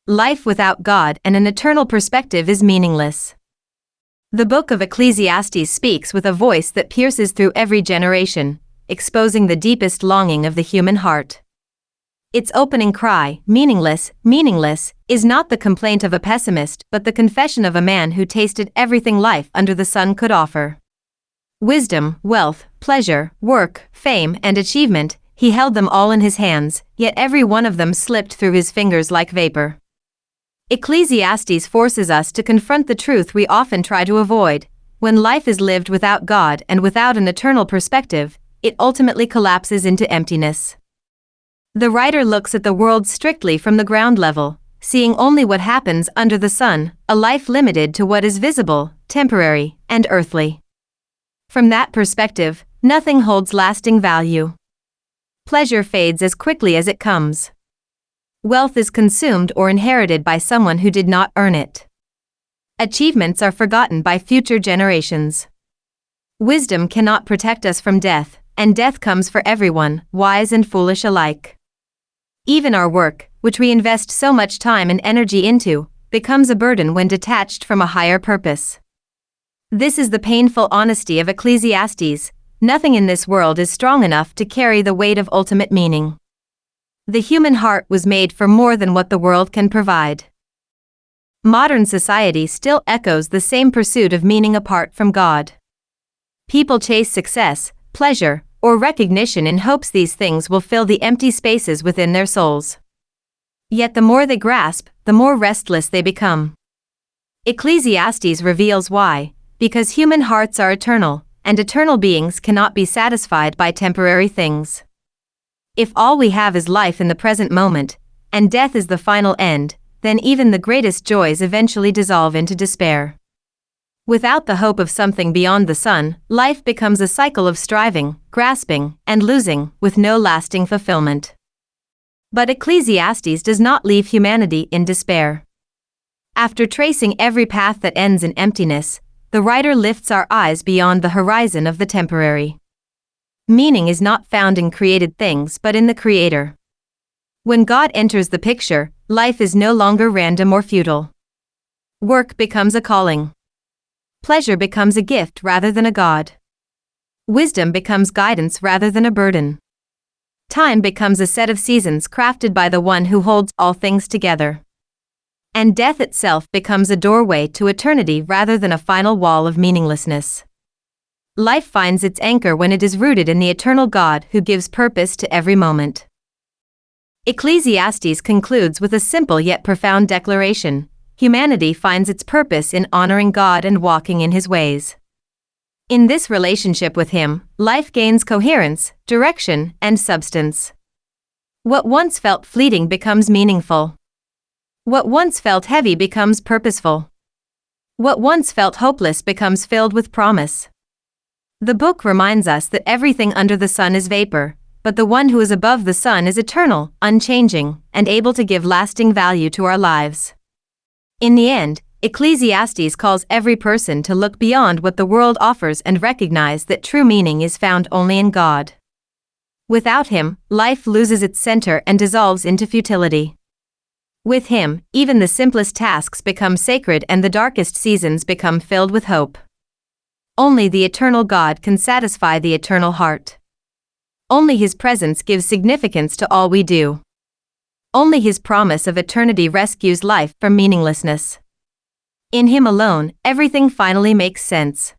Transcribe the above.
life without God and an eternal perspective is meaningless. The book of Ecclesiastes speaks with a voice that pierces through every generation, exposing the deepest longing of the human heart. Its opening cry, "Meaningless, meaningless," is not the complaint of a pessimist but the confession of a man who tasted everything life under the sun could offer. Wisdom, wealth, pleasure, work, fame, and achievement, he held them all in his hands, yet every one of them slipped through his fingers like vapor. Ecclesiastes forces us to confront the truth we often try to avoid. When life is lived without God and without an eternal perspective, it ultimately collapses into emptiness. The writer looks at the world strictly from the ground level, seeing only what happens under the sun, a life limited to what is visible, temporary, and earthly. From that perspective, nothing holds lasting value. Pleasure fades as quickly as it comes. Wealth is consumed or inherited by someone who did not earn it. Achievements are forgotten by future generations. Wisdom cannot protect us from death, and death comes for everyone, wise and foolish alike. Even our work, which we invest so much time and energy into, becomes a burden when detached from a higher purpose. This is the painful honesty of Ecclesiastes. Nothing in this world is strong enough to carry the weight of ultimate meaning. The human heart was made for more than what the world can provide. Modern society still echoes the same pursuit of meaning apart from God. People chase success, pleasure, or recognition in hopes these things will fill the empty spaces within their souls. Yet the more they grasp, the more restless they become. Ecclesiastes reveals why: because human hearts are eternal, and eternal beings cannot be satisfied by temporary things. If all we have is life in the present moment, and death is the final end, then even the greatest joys eventually dissolve into despair. Without the hope of something beyond the sun, life becomes a cycle of striving, grasping, and losing, with no lasting fulfillment. But Ecclesiastes does not leave humanity in despair. After tracing every path that ends in emptiness, the writer lifts our eyes beyond the horizon of the temporary. Meaning is not found in created things but in the Creator. When God enters the picture, life is no longer random or futile. Work becomes a calling. Pleasure becomes a gift rather than a god. Wisdom becomes guidance rather than a burden. Time becomes a set of seasons crafted by the one who holds all things together. And death itself becomes a doorway to eternity rather than a final wall of meaninglessness. Life finds its anchor when it is rooted in the eternal God who gives purpose to every moment. Ecclesiastes concludes with a simple yet profound declaration: humanity finds its purpose in honoring God and walking in His ways. In this relationship with Him, life gains coherence, direction, and substance. What once felt fleeting becomes meaningful. What once felt heavy becomes purposeful. What once felt hopeless becomes filled with promise. The book reminds us that everything under the sun is vapor, but the one who is above the sun is eternal, unchanging, and able to give lasting value to our lives. In the end, Ecclesiastes calls every person to look beyond what the world offers and recognize that true meaning is found only in God. Without Him, life loses its center and dissolves into futility. With Him, even the simplest tasks become sacred and the darkest seasons become filled with hope. Only the eternal God can satisfy the eternal heart. Only His presence gives significance to all we do. Only His promise of eternity rescues life from meaninglessness. In Him alone, everything finally makes sense.